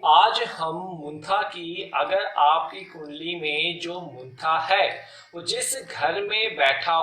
आज हम मुंथा की, अगर आपकी कुंडली में जो मुंथा है वो जिस घर में बैठा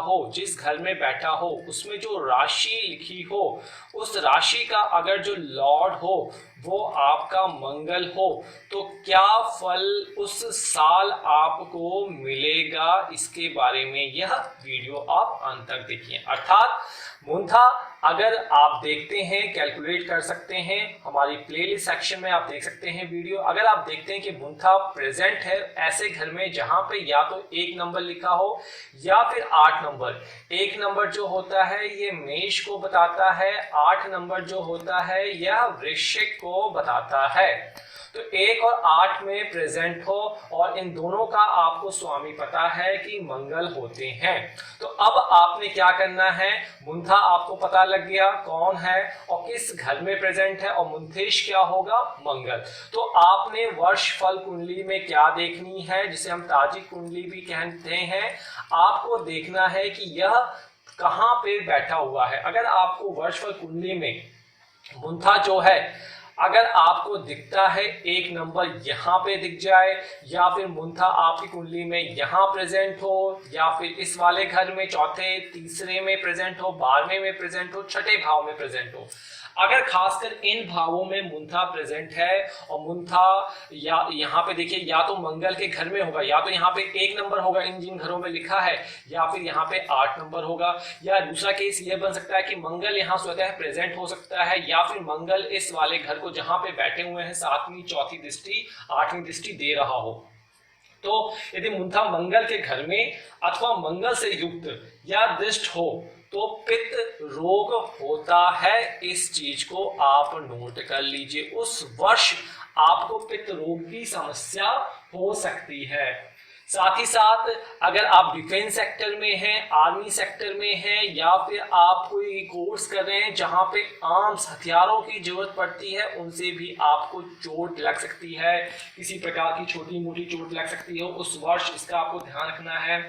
हो उसमें जो राशि लिखी हो, उस राशि का अगर जो लॉर्ड हो वो आपका मंगल हो, तो क्या फल उस साल आपको मिलेगा, इसके बारे में यह वीडियो आप अंत तक देखिए। अर्थात मुंथा अगर आप देखते हैं, कैलकुलेट कर सकते हैं, हमारी प्लेलिस्ट सेक्शन में आप देख सकते हैं वीडियो। अगर आप देखते हैं कि मुंथा प्रेजेंट है ऐसे घर में जहां पे या तो 1 नंबर लिखा हो या फिर 8 नंबर। 1 नंबर जो होता है ये मेष को बताता है, 8 नंबर जो होता है यह वृश्चिक को बताता है। तो 1 और 8 में प्रेजेंट हो और इन दोनों का आपको स्वामी पता है कि मंगल होते हैं। तो अब आपने क्या करना है, मुंथा आपको पता लग गया कौन है और किस घर में प्रेजेंट है और मुंथेश क्या होगा, मंगल। तो आपने वर्ष फल कुंडली में क्या देखनी है, जिसे हम ताजी कुंडली भी कहते हैं, आपको देखना है कि यह कहां पे बैठा हुआ है। अगर आपको वर्ष फल कुंडली में मुंथा जो है अगर आपको दिखता है 1 नंबर यहाँ पे दिख जाए, या फिर मुंथा आपकी कुंडली में यहाँ प्रेजेंट हो, या फिर इस वाले घर में चौथे तीसरे में प्रेजेंट हो, 12वें में प्रेजेंट हो, छठे भाव में प्रेजेंट हो, अगर खासकर इन भावों में मुंथा प्रेजेंट है और मुंथा या यहाँ पे देखिए या तो मंगल के घर में होगा, या तो यहाँ पे 1 नंबर होगा इन जिन घरों में लिखा है, या फिर यहाँ पे 8 नंबर होगा, या दूसरा केस ये बन सकता है कि मंगल यहाँ स्वतः प्रेजेंट हो सकता है, या फिर मंगल इस वाले घर को जहां पे बैठे हुए हैं 7वीं, चौथी दृष्टि, 8वीं दृष्टि दे रहा हो। तो यदि मुंथा मंगल के घर में अथवा मंगल से युक्त या दृष्ट हो तो पित्त रोग होता है। इस चीज को आप नोट कर लीजिए, उस वर्ष आपको पित्त रोग की समस्या हो सकती है। साथ ही साथ अगर आप डिफेंस सेक्टर में हैं, आर्मी सेक्टर में हैं, या फिर आप कोई कोर्स कर रहे हैं जहां पे आर्म्स हथियारों की जरूरत पड़ती है, उनसे भी आपको चोट लग सकती है, किसी प्रकार की छोटी मोटी चोट लग सकती है उस वर्ष, इसका आपको ध्यान रखना है।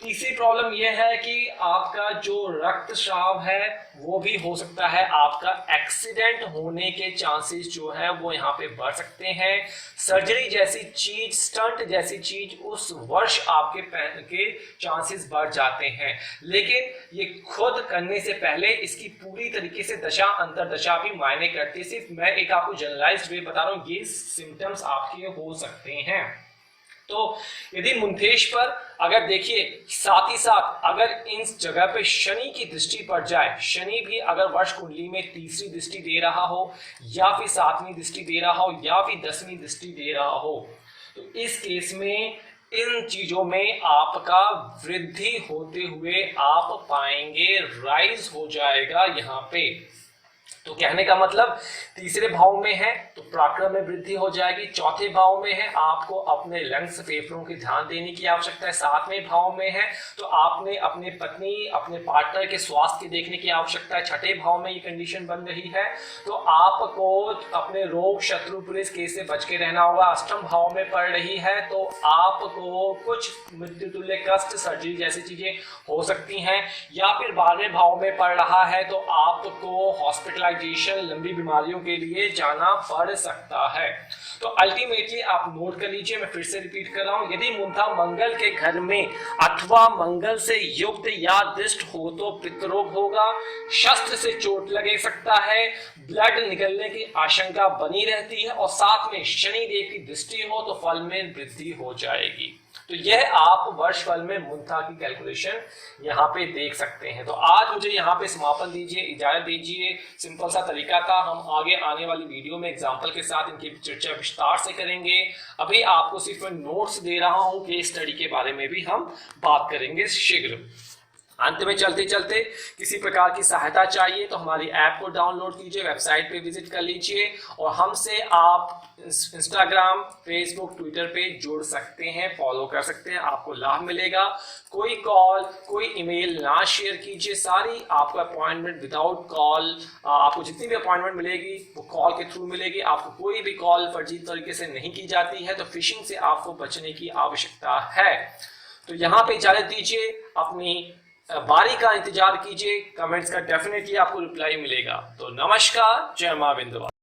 तीसरी प्रॉब्लम यह है कि आपका जो रक्तस्राव है वो भी हो सकता है, आपका एक्सीडेंट होने के चांसेस जो है वो यहाँ पे बढ़ सकते हैं। सर्जरी जैसी चीज, स्टंट जैसी चीज उस वर्ष आपके के चांसेस बढ़ जाते हैं, लेकिन ये खुद करने से पहले इसकी पूरी तरीके से दशा अंतरदशा भी मायने करती है। सिर्फ मैं एक आपको जनरलाइज्ड वे बता रहा हूँ, ये सिम्टम्स आपके हो सकते हैं। तो यदि मुंथेश पर अगर देखिए, साथ ही साथ अगर इन जगह पे शनि की दृष्टि पड़ जाए, शनि भी अगर वर्ष कुंडली में तीसरी दृष्टि दे रहा हो, या फिर 7वीं दृष्टि दे रहा हो, या फिर 10वीं दृष्टि दे रहा हो, तो इस केस में इन चीजों में आपका वृद्धि होते हुए आप पाएंगे, राइज हो जाएगा यहाँ पे। तो कहने का मतलब तीसरे भाव में है तो पराक्रम में वृद्धि हो जाएगी, चौथे भाव में है आपको अपने लंग्स फेफड़ों की ध्यान देने की आवश्यकता है, 7वें भाव में है तो आपने अपने पत्नी अपने पार्टनर के स्वास्थ्य की देखने की आवश्यकता है, छठे भाव में ये कंडीशन बन रही है तो आपको अपने रोग शत्रु पुलिस केस से बच के रहना होगा। 8वें भाव में पड़ रही है तो आपको कुछ मृत्यु तुल्य कष्ट, सर्जरी जैसी चीजें हो सकती हैं, या फिर 12वें भाव में पड़ रहा है तो आपको हॉस्पिटलाइज लंबी बीमारियों के लिए जाना पड़ सकता है। तो अल्टीमेटली आप नोट कर लीजिए, मैं फिर से रिपीट कर रहा हूं, यदि मुंथा मंगल के घर में अथवा मंगल से युक्त या दृष्ट हो तो पितरोग होगा, शस्त्र से चोट लगे सकता है, ब्लड निकलने की आशंका बनी रहती है, और साथ में शनि देव की दृष्टि हो तो फल में वृद्धि हो जाएगी। तो यह आप वर्ष फल में मुंथा की कैलकुलेशन यहाँ पे देख सकते हैं। तो आज मुझे यहाँ पे समापन दीजिए, इजाजत दीजिए। सिंपल सा तरीका था, हम आगे आने वाली वीडियो में एग्जाम्पल के साथ इनकी चर्चा विस्तार से करेंगे। अभी आपको सिर्फ मैं नोट्स दे रहा हूँ, केस स्टडी के बारे में भी हम बात करेंगे शीघ्र। अंत में चलते चलते किसी प्रकार की सहायता चाहिए तो हमारी ऐप को डाउनलोड कीजिए, वेबसाइट पे विजिट कर लीजिए, और हमसे आप इंस्टाग्राम, फेसबुक, ट्विटर पे जुड़ सकते हैं, फॉलो कर सकते हैं, आपको लाभ मिलेगा। कोई कॉल, कोई ईमेल ना शेयर कीजिए, सारी आपको अपॉइंटमेंट विदाउट कॉल, आपको जितनी भी अपॉइंटमेंट मिलेगी वो कॉल के थ्रू मिलेगी। आपको कोई भी कॉल फर्जी तरीके से नहीं की जाती है, तो फिशिंग से आपको बचने की आवश्यकता है। तो यहाँ पे इजाजत दीजिए, अपनी बारी का इंतजार कीजिए, कमेंट्स का डेफिनेटली आपको रिप्लाई मिलेगा। तो नमस्कार, जय मां विंध्यवासिनी।